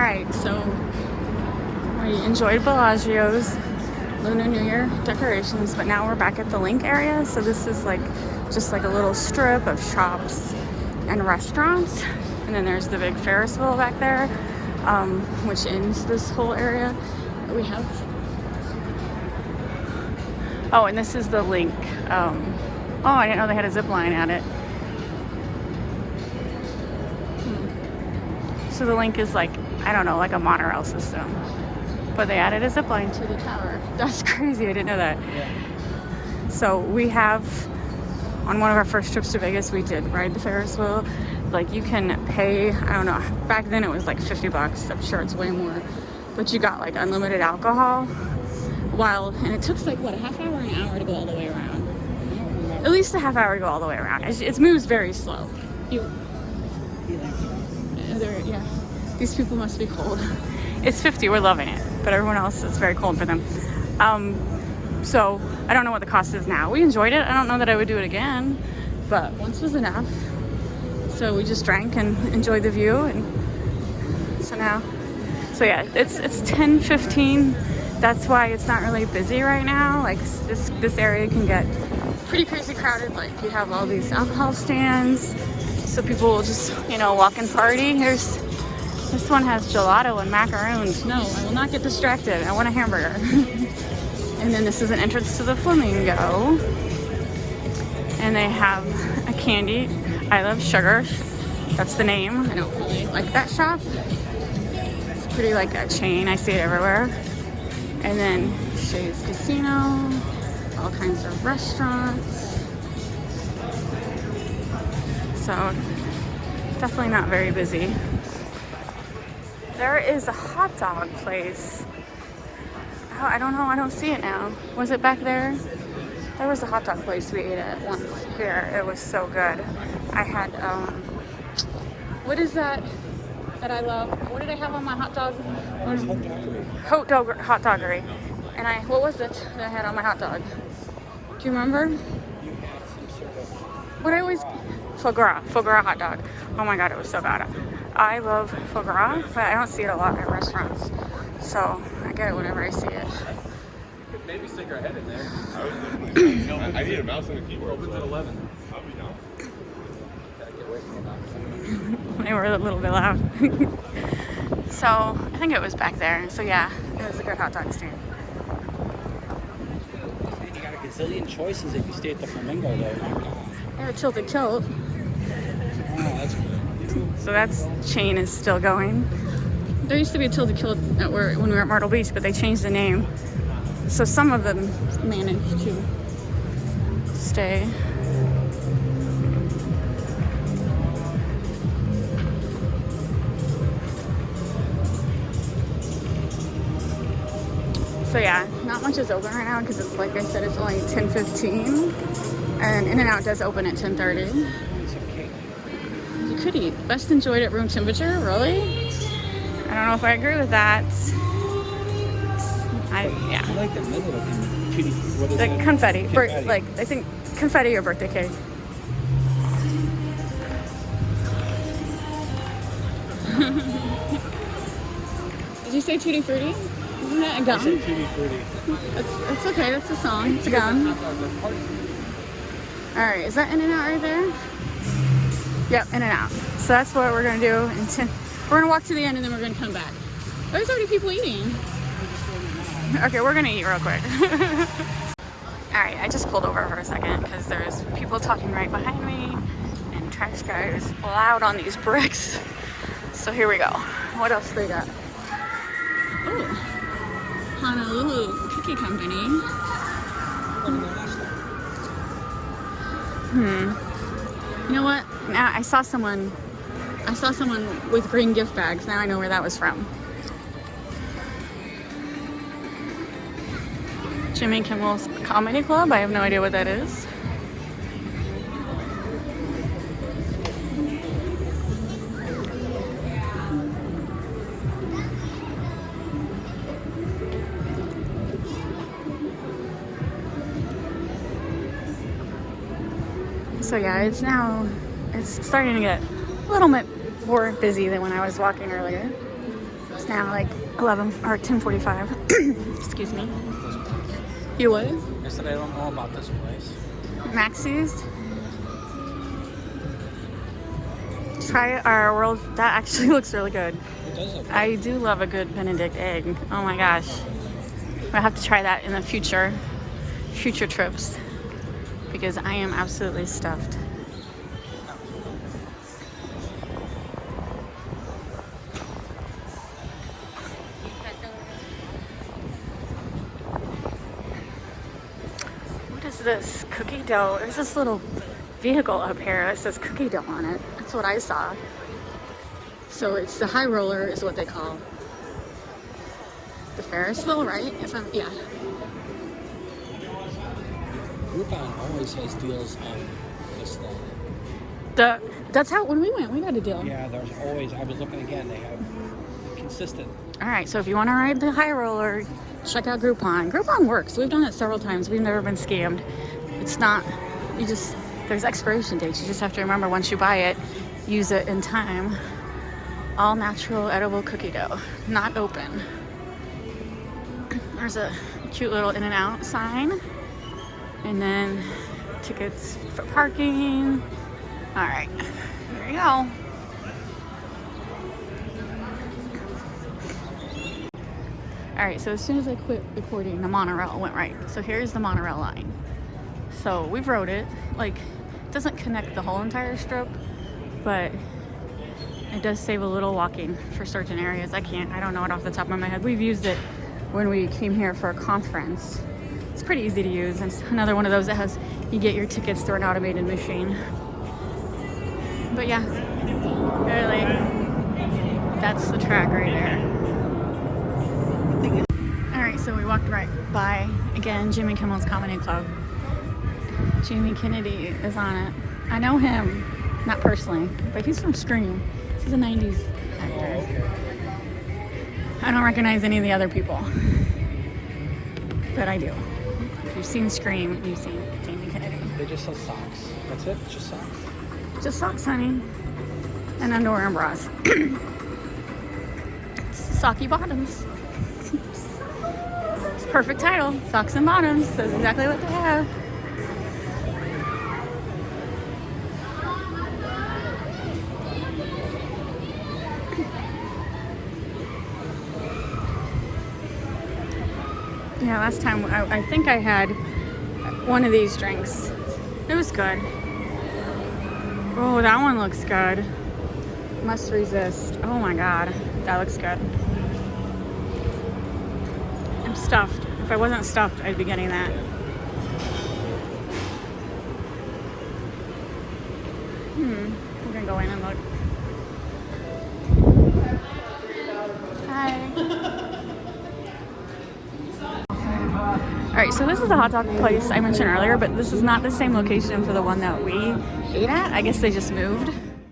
Alright, so we enjoyed Bellagio's Lunar New Year decorations, but now we're back at the LINQ area. So this is like just like a little strip of shops and restaurants. And then there's the big Ferris wheel back there, which ends this whole area. We have... Oh, and this is the LINQ. Oh, I didn't know they had a zip line at it. So the LINQ is like, I don't know, like a monorail system. But they added a zip line to the tower. That's crazy, I didn't know that. Yeah. So we have, on one of our first trips to Vegas, we did ride the Ferris wheel. Like you can pay, I don't know, back then it was like $50. I'm sure it's way more. But you got like unlimited alcohol. And it took like, what, a half hour or an hour to go all the way around? At least a half hour to go all the way around. It moves very slow. Yeah, these people must be cold. It's 50, we're loving it, but everyone else, it's very cold for them. So I don't know what the cost is now. We enjoyed it. I don't know that I would do it again, but once was enough. So we just drank and enjoyed the view, and so yeah, it's 10:15. That's why it's not really busy right now. Like this area can get pretty crazy crowded. Like you have all these alcohol stands. So people will just, walk and party. This one has gelato and macaroons. No, I will not get distracted. I want a hamburger. And then this is an entrance to the Flamingo. And they have a candy. I love sugar. That's the name. I don't really like that shop. It's pretty like a chain. I see it everywhere. And then Shay's Casino. All kinds of restaurants. So definitely not very busy. There is a hot dog place. Oh, I don't know, I don't see it now. Was it back there? There was a hot dog place we ate at once here. It was so good. I had, what is that I love? What did I have on my hot dog? Hot doggery. And what was it that I had on my hot dog? Do you remember? What I always... Foie gras hot dog. Oh my god, it was so good. I love foie gras, but I don't see it a lot at restaurants. So I get it whenever I see it. Maybe stick our head in there. I need a mouse and a keyboard. Opens at 11. They were a little bit loud. So I think it was back there. So yeah, it was a good hot dog stand. You got a gazillion choices if you stay at the Flamingo though. They have a tilted kilt. Oh, that's good. So that's chain is still going. There used to be a tilted kilt when we were at Myrtle Beach, but they changed the name. So some of them managed to stay. So yeah, not much is open right now because it's like I said, it's only 10:15. And In-N-Out does open at 10:30. You could eat. Best enjoyed at room temperature, really? I don't know if I agree with that. Yeah. I like the middle of what is The it? confetti. I think confetti or birthday cake. Did you say Tutti Frutti? Isn't that a gum? I said Tutti Frutti. It's okay. That's a song. It's a gum. All right, is that In-N-Out right there? Yep, In-N-Out. So that's what we're gonna do. We're gonna walk to the end and then we're gonna come back. There's already people eating. Okay, we're gonna eat real quick. All right, I just pulled over for a second because there's people talking right behind me and trash guy is loud on these bricks. So here we go. What else they got? Oh, Honolulu Cookie Company. You know what? Now I saw someone with green gift bags. Now I know where that was from. Jimmy Kimmel's Comedy Club. I have no idea what that is. So yeah, it's starting to get a little bit more busy than when I was walking earlier. It's now like 11 or 10:45. Excuse me. You what? I said I don't know about this place. Maxie's. Try our world. That actually looks really good. It does look good. I do love a good Benedict egg. Oh my gosh. I have to try that in the future trips because I am absolutely stuffed. What is this? Cookie dough. There's this little vehicle up here that says cookie dough on it. That's what I saw. So it's the high roller is what they call the Ferris wheel, right? Yeah. Groupon always has deals on this thing. That's how when we went, we got a deal. Yeah, there's always. I was looking again. They have consistent. All right, so if you want to ride the high roller, check out Groupon. Groupon works. We've done it several times. We've never been scammed. It's not. There's expiration dates. You just have to remember once you buy it, use it in time. All natural edible cookie dough, not open. There's a cute little In-N-Out sign. And then tickets for parking. All right, here you go. All right, so as soon as I quit recording, the monorail went right. So here's the monorail line. So we've rode it. Like, it doesn't connect the whole entire strip, but it does save a little walking for certain areas. I don't know it off the top of my head. We've used it when we came here for a conference. It's pretty easy to use. And it's another one of those that has, you get your tickets through an automated machine. But yeah, really, that's the track right there. All right, so we walked right by, again, Jimmy Kimmel's Comedy Club. Jamie Kennedy is on it. I know him, not personally, but he's from Scream. He's a 90s actor. I don't recognize any of the other people, but I do. If you've seen Scream, you've seen Jamie Kennedy. They just sell socks. That's it? Just socks? Just socks, honey. And underwear and bras. Socky bottoms. It's a perfect title. Socks and bottoms. That's exactly what they have. Yeah, last time I think I had one of these drinks. It was good. Oh, that one looks good. Must resist. Oh my god, that looks good. I'm stuffed. If I wasn't stuffed, I'd be getting that. We're gonna go in and look. Hi. All right, so this is the hot dog place I mentioned earlier, but this is not the same location for the one that we ate at. I guess they just moved.